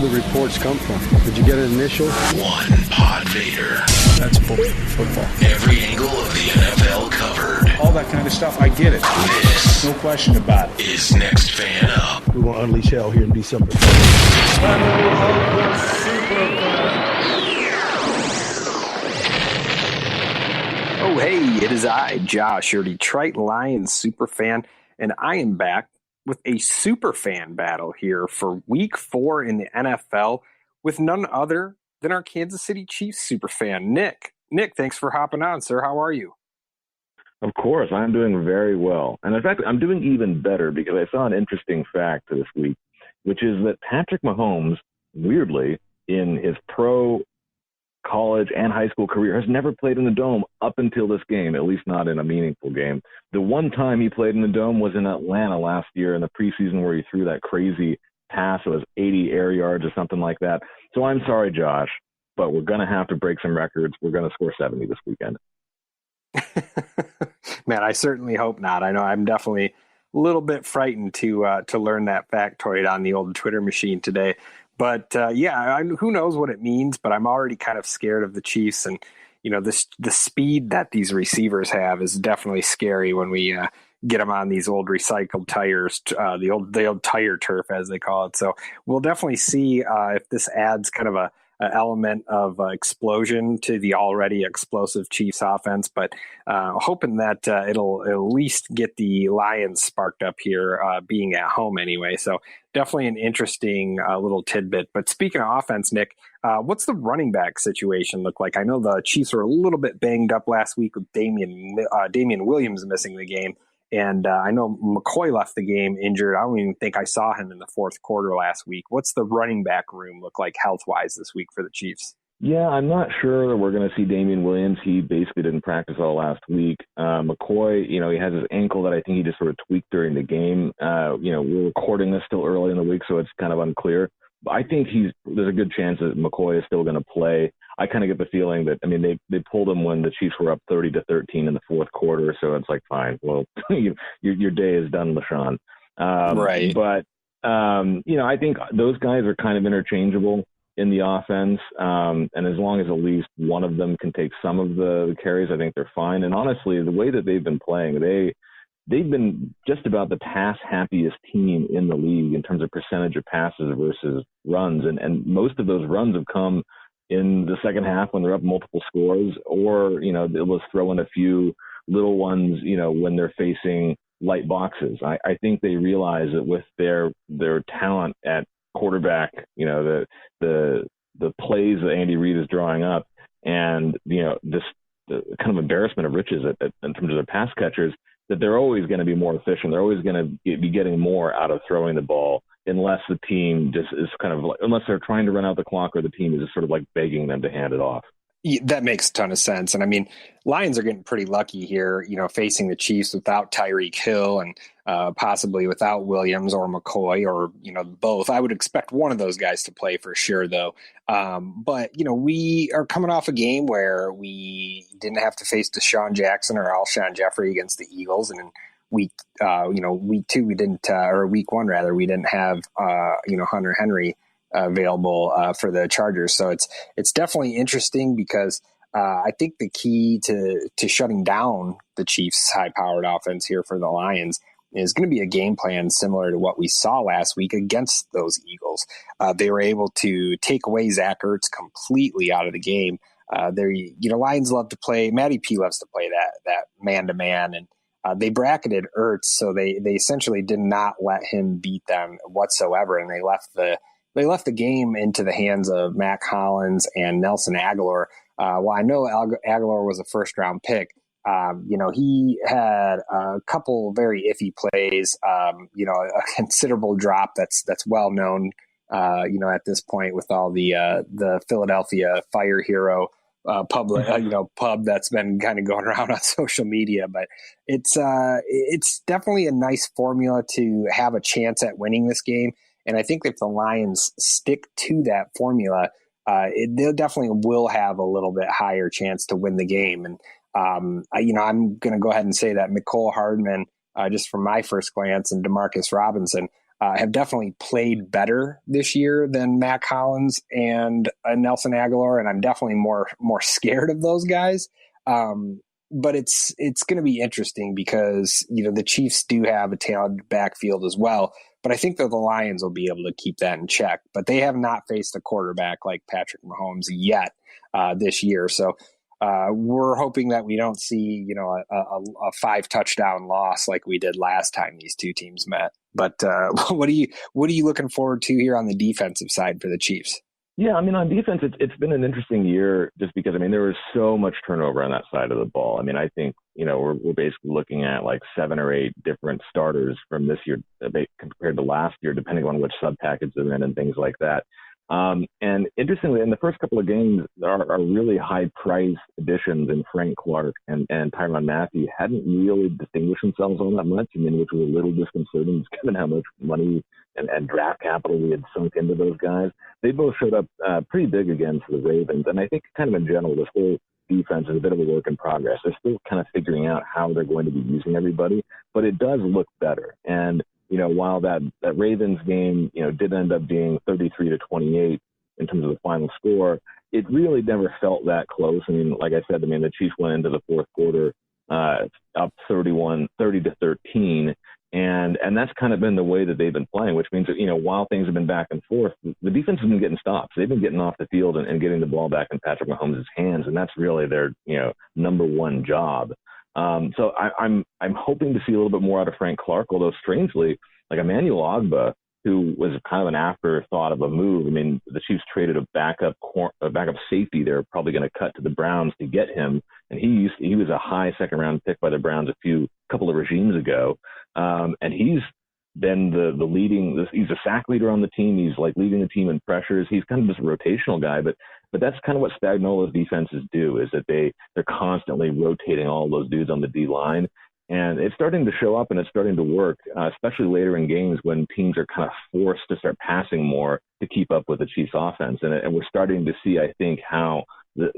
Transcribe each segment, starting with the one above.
the reports come from. Did you get an initial? One Pod Vader. That's football. Every angle of the NFL covered. All that kind of stuff, I get it. This, no question about it, is Next Fan Up. We're going to unleash hell here in December. Oh, hey, it is I, Josh, your Detroit Lions superfan, and I am back with a SuperFan battle here for Week 4 in the NFL with none other than our Kansas City Chiefs superfan, Nick. Nick, thanks for hopping on, sir. How are you? Of course, I'm doing very well. And in fact, I'm doing even better because I saw an interesting fact this week, which is that Patrick Mahomes, weirdly, in his pro, college, and high school career, has never played in the Dome up until this game, at least not in a meaningful game. The one time he played in the Dome was in Atlanta last year in the preseason where he threw that crazy pass. It was 80 air yards or something like that. So I'm sorry, Josh, but we're going to have to break some records. We're going to score 70 this weekend. Man, I certainly hope not. I know I'm definitely a little bit frightened to learn that factoid on the old Twitter machine today. But who knows what it means, but I'm already kind of scared of the Chiefs. And, you know, the speed that these receivers have is definitely scary when we get them on these old recycled tires, the old tire turf, as they call it. So we'll definitely see if this adds kind of a element of explosion to the already explosive Chiefs offense, but hoping that it'll at least get the Lions sparked up here, being at home anyway. So definitely an interesting little tidbit. But speaking of offense, Nick, what's the running back situation look like? I know the Chiefs were a little bit banged up last week with Damian Williams missing the game. And I know McCoy left the game injured. I don't even think I saw him in the fourth quarter last week. What's the running back room look like health-wise this week for the Chiefs? Yeah, I'm not sure that we're going to see Damian Williams. He basically didn't practice all last week. McCoy, he has his ankle that I think he just sort of tweaked during the game. We're recording this still early in the week, so it's kind of unclear. But I think there's a good chance that McCoy is still going to play. I kind of get the feeling that, they pulled him when the Chiefs were up 30-13 in the fourth quarter. So it's like, fine, well, your day is done, LaShawn. Right. But, I think those guys are kind of interchangeable in the offense. And as long as at least one of them can take some of the carries, I think they're fine. And honestly, the way that they've been playing, they've been just about the pass happiest team in the league in terms of percentage of passes versus runs. And most of those runs have come in the second half when they're up multiple scores, or, they'll just throw in a few little ones, when they're facing light boxes. I think they realize that with their talent at quarterback, the plays that Andy Reid is drawing up and, this the kind of embarrassment of riches in terms of their pass catchers, that they're always going to be more efficient. They're always going to be getting more out of throwing the ball, unless the team just is unless they're trying to run out the clock, or the team is just sort of like begging them to hand it off. Yeah, that makes a ton of sense. And Lions are getting pretty lucky here, facing the Chiefs without Tyreek Hill and possibly without Williams or McCoy or, both. I would expect one of those guys to play for sure, though. But we are coming off a game where we didn't have to face Deshaun Jackson or Alshon Jeffrey against the Eagles. And in week 2, we didn't, or week 1 rather, we didn't have, Hunter Henry available for the Chargers. So it's definitely interesting because I think the key to shutting down the Chiefs' high-powered offense here for the Lions is going to be a game plan similar to what we saw last week against those Eagles. They were able to take away Zach Ertz completely out of the game. Lions love to play. Matty P loves to play that man-to-man, and they bracketed Ertz, so they essentially did not let him beat them whatsoever, and they left the game into the hands of Mac Hollins and Nelson Aguilar. Well, I know Aguilar was a first-round pick. He had a couple very iffy plays, a considerable drop that's well known, at this point with all the Philadelphia Fire Hero pub that's been kind of going around on social media. But it's definitely a nice formula to have a chance at winning this game. And I think if the Lions stick to that formula, they definitely will have a little bit higher chance to win the game. And, I'm going to go ahead and say that Mecole Hardman, just from my first glance, and Demarcus Robinson, have definitely played better this year than Mac Hollins and Nelson Aguilar, and I'm definitely more scared of those guys. But it's going to be interesting because the Chiefs do have a talented backfield as well. But I think that the Lions will be able to keep that in check. But they have not faced a quarterback like Patrick Mahomes yet this year. So we're hoping that we don't see a 5 touchdown loss like we did last time these two teams met. But what are you looking forward to here on the defensive side for the Chiefs? Yeah, I mean, on defense, it's been an interesting year just because, I mean, there was so much turnover on that side of the ball. I mean, I think, we're basically looking at like 7 or 8 different starters from this year compared to last year, depending on which sub-package they're in and things like that. And interestingly, in the first couple of games, our really high-priced additions in Frank Clark and Tyrann Mathieu hadn't really distinguished themselves all that much. I mean, which was a little disconcerting, given how much money and draft capital we had sunk into those guys. They both showed up pretty big against the Ravens. And I think kind of in general, this whole defense is a bit of a work in progress. They're still kind of figuring out how they're going to be using everybody, but it does look better. And while that Ravens game, did end up being 33-28 in terms of the final score, it really never felt that close. I mean, like I said, the Chiefs went into the fourth quarter up 30-13, and that's kind of been the way that they've been playing, which means that, while things have been back and forth, the defense has been getting stops. They've been getting off the field and getting the ball back in Patrick Mahomes' hands, and that's really their, number one job. So I'm hoping to see a little bit more out of Frank Clark, although strangely, like Emmanuel Ogbah, who was kind of an afterthought of a move. I mean, the Chiefs traded a backup safety they're probably going to cut to the Browns to get him, and he was a high second-round pick by the Browns a couple of regimes ago, and he's been the leading. He's a sack leader on the team. He's like leading the team in pressures. He's kind of just a rotational guy, but that's kind of what Spagnuolo's defenses do, is that they're constantly rotating all those dudes on the D line. And it's starting to show up and it's starting to work, especially later in games when teams are kind of forced to start passing more to keep up with the Chiefs offense. And we're starting to see, I think, how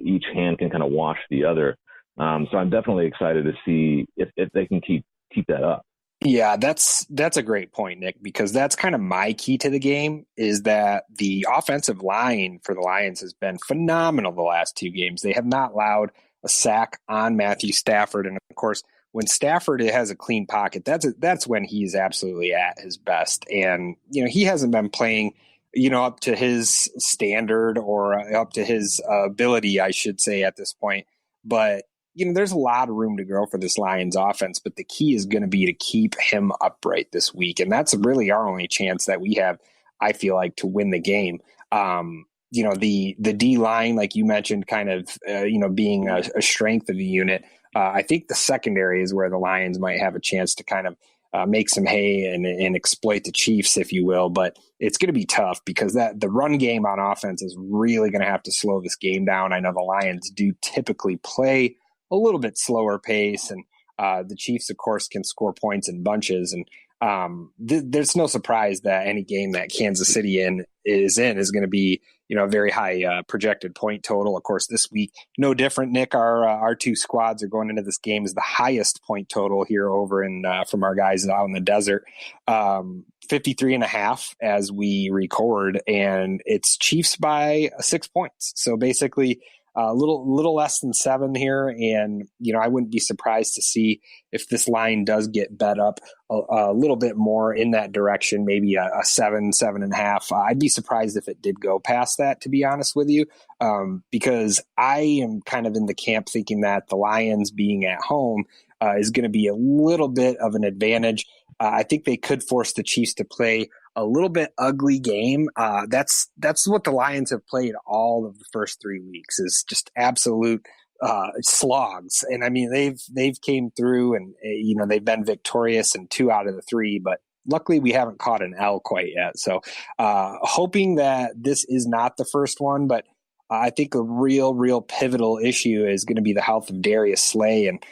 each hand can kind of wash the other. So I'm definitely excited to see if they can keep that up. Yeah, that's a great point, Nick, because that's kind of my key to the game, is that the offensive line for the Lions has been phenomenal the last 2 games. They have not allowed a sack on Matthew Stafford. And of course, when Stafford has a clean pocket, that's when he's absolutely at his best. And, he hasn't been playing, up to his standard or up to his ability, I should say, at this point. But, there's a lot of room to grow for this Lions offense, but the key is going to be to keep him upright this week. And that's really our only chance that we have, I feel like, to win the game. The D line, like you mentioned, kind of, being a strength of the unit. I think the secondary is where the Lions might have a chance to kind of make some hay and exploit the Chiefs, if you will. But it's going to be tough because the run game on offense is really going to have to slow this game down. I know the Lions do typically play a little bit slower pace, and the Chiefs, of course, can score points in bunches. And there's no surprise that any game that Kansas City is going to be, a very high projected point total. Of course, this week, no different, Nick. Our 2 squads are going into this game as the highest point total here over from our guys out in the desert, 53.5 as we record, and it's Chiefs by 6 points. So basically, a little less than 7 here. And, I wouldn't be surprised to see if this line does get bet up a little bit more in that direction, maybe a 7.5. I'd be surprised if it did go past that, to be honest with you, because I am kind of in the camp thinking that the Lions being at home is going to be a little bit of an advantage. I think they could force the Chiefs to play a little bit ugly game. That's what the Lions have played all of the first 3 weeks, is just absolute slogs. And I mean, they've came through and, they've been victorious in 2 out of the 3, but luckily we haven't caught an L quite yet. So hoping that this is not the first one, but I think a real pivotal issue is going to be the health of Darius Slay. And,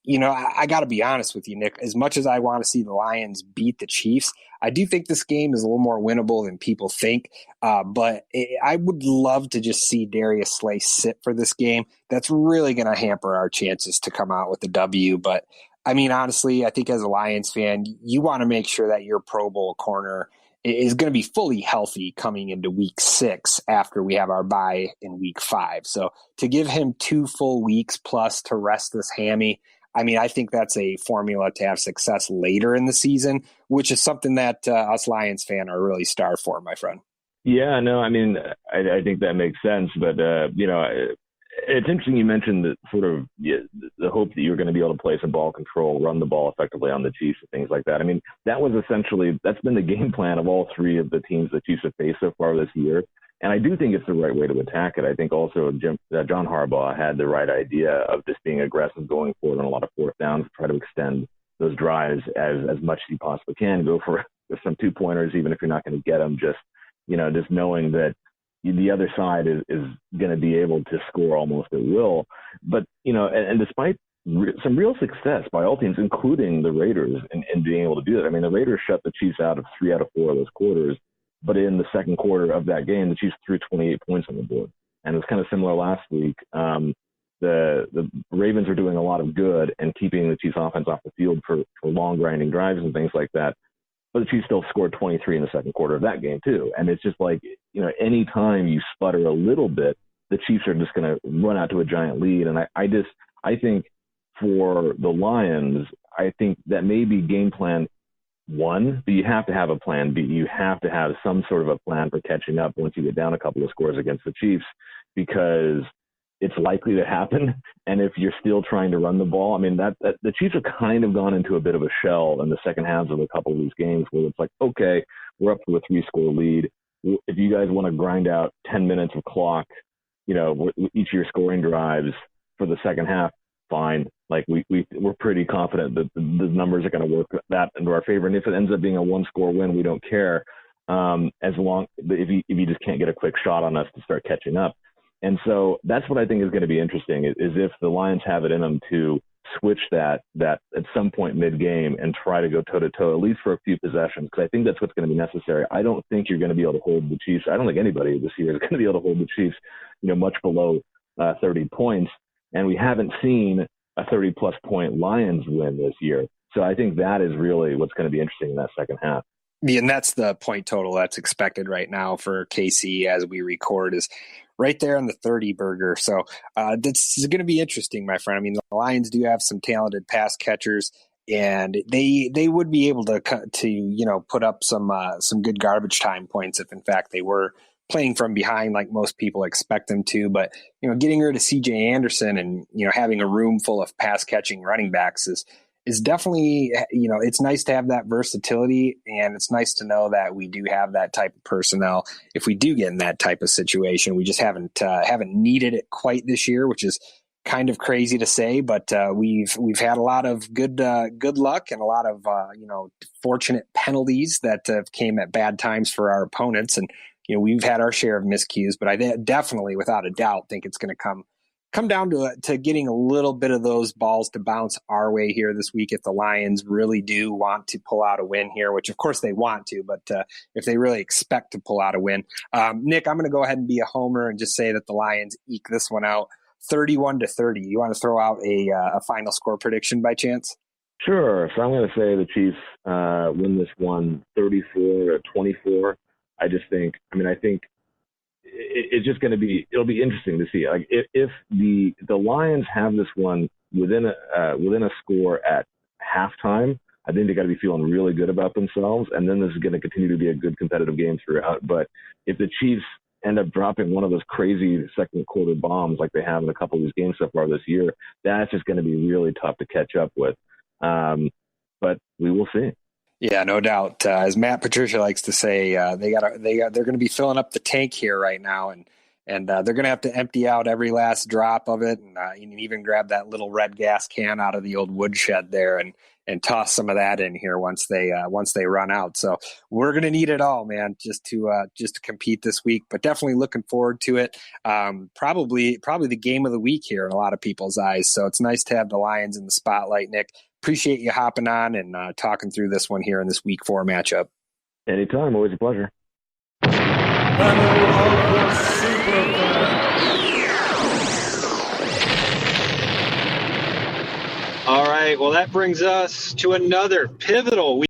I got to be honest with you, Nick, as much as I want to see the Lions beat the Chiefs, I do think this game is a little more winnable than people think. But I would love to just see Darius Slay sit for this game. That's really going to hamper our chances to come out with the W. But I mean, honestly, I think as a Lions fan, you want to make sure that your Pro Bowl corner is going to be fully healthy coming into week 6 after we have our bye in week 5. So to give him 2 full weeks plus to rest this hammy, I mean, I think that's a formula to have success later in the season, which is something that us Lions fan are really starved for, my friend. Yeah, no, I mean, I think that makes sense. But, it's interesting you mentioned that sort of the hope that you're going to be able to play some ball control, run the ball effectively on the Chiefs and things like that. I mean, that's been the game plan of all 3 of the teams the Chiefs have faced so far this year. And I do think it's the right way to attack it. I think also John Harbaugh had the right idea of just being aggressive going forward on a lot of 4th downs, try to extend those drives as much as you possibly can, go for some 2-pointers, even if you're not going to get them, just knowing that the other side is going to be able to score almost at will. But, and despite some real success by all teams, including the Raiders, in being able to do that. I mean, the Raiders shut the Chiefs out of 3 out of 4 of those quarters. But in the second quarter of that game, the Chiefs threw 28 points on the board. And it was kind of similar last week. The Ravens are doing a lot of good and keeping the Chiefs offense off the field for long grinding drives and things like that. But the Chiefs still scored 23 in the second quarter of that game too. And it's just like, any time you sputter a little bit, the Chiefs are just going to run out to a giant lead. And I think for the Lions, I think that may be game plan 1, but you have to have a plan B. You have to have some sort of a plan for catching up once you get down a couple of scores against the Chiefs, because it's likely to happen. And if you're still trying to run the ball, I mean, that the Chiefs have kind of gone into a bit of a shell in the second halves of a couple of these games where it's like, okay, we're up to a 3-score lead. If you guys want to grind out 10 minutes of clock, each of your scoring drives for the second half, fine. Like we're pretty confident that the numbers are going to work that into our favor. And if it ends up being a 1-score win, we don't care. As long if you just can't get a quick shot on us to start catching up. And so that's what I think is going to be interesting is if the Lions have it in them to switch that at some point mid-game and try to go toe-to-toe, at least for a few possessions, because I think that's what's going to be necessary. I don't think you're going to be able to hold the Chiefs. I don't think anybody this year is going to be able to hold the Chiefs, much below 30 points. And we haven't seen a 30-plus point Lions win this year. So I think that is really what's going to be interesting in that second half. Yeah, and that's the point total that's expected right now for KC as we record is right there on the 30 burger. So this is going to be interesting, my friend. I mean, the Lions do have some talented pass catchers, and they would be able to put up some good garbage time points if in fact they were playing from behind like most people expect them to. But getting rid of CJ Anderson and having a room full of pass catching running backs is definitely, it's nice to have that versatility, and it's nice to know that we do have that type of personnel if we do get in that type of situation. We just haven't needed it quite this year, which is kind of crazy to say, but we've had a lot of good luck and a lot of fortunate penalties that came at bad times for our opponents, and we've had our share of miscues. But I definitely, without a doubt, think it's going to come down to getting a little bit of those balls to bounce our way here this week if the Lions really do want to pull out a win here, which of course they want to, but if they really expect to pull out a win. Nick, I'm going to go ahead and be a homer and just say that the Lions eke this one out 31-30. You want to throw out a final score prediction by chance? Sure. So I'm going to say the Chiefs win this one 34-24. I think it's just going to be, it'll be interesting to see. Like if the Lions have this one within a score at halftime, I think they got to be feeling really good about themselves. And then this is going to continue to be a good competitive game throughout. But if the Chiefs end up dropping one of those crazy second quarter bombs like they have in a couple of these games so far this year, that's just going to be really tough to catch up with. But we will see. Yeah, no doubt. As Matt Patricia likes to say, they're going to be filling up the tank here right now, and they're going to have to empty out every last drop of it, and even grab that little red gas can out of the old woodshed there, and toss some of that in here once they run out. So we're going to need it all, man, just to compete this week. But definitely looking forward to it. Probably the game of the week here in a lot of people's eyes. So it's nice to have the Lions in the spotlight, Nick. Appreciate you hopping on and talking through this one here in this week 4 matchup. Anytime. Always a pleasure. All right. right. Well, that brings us to another pivotal week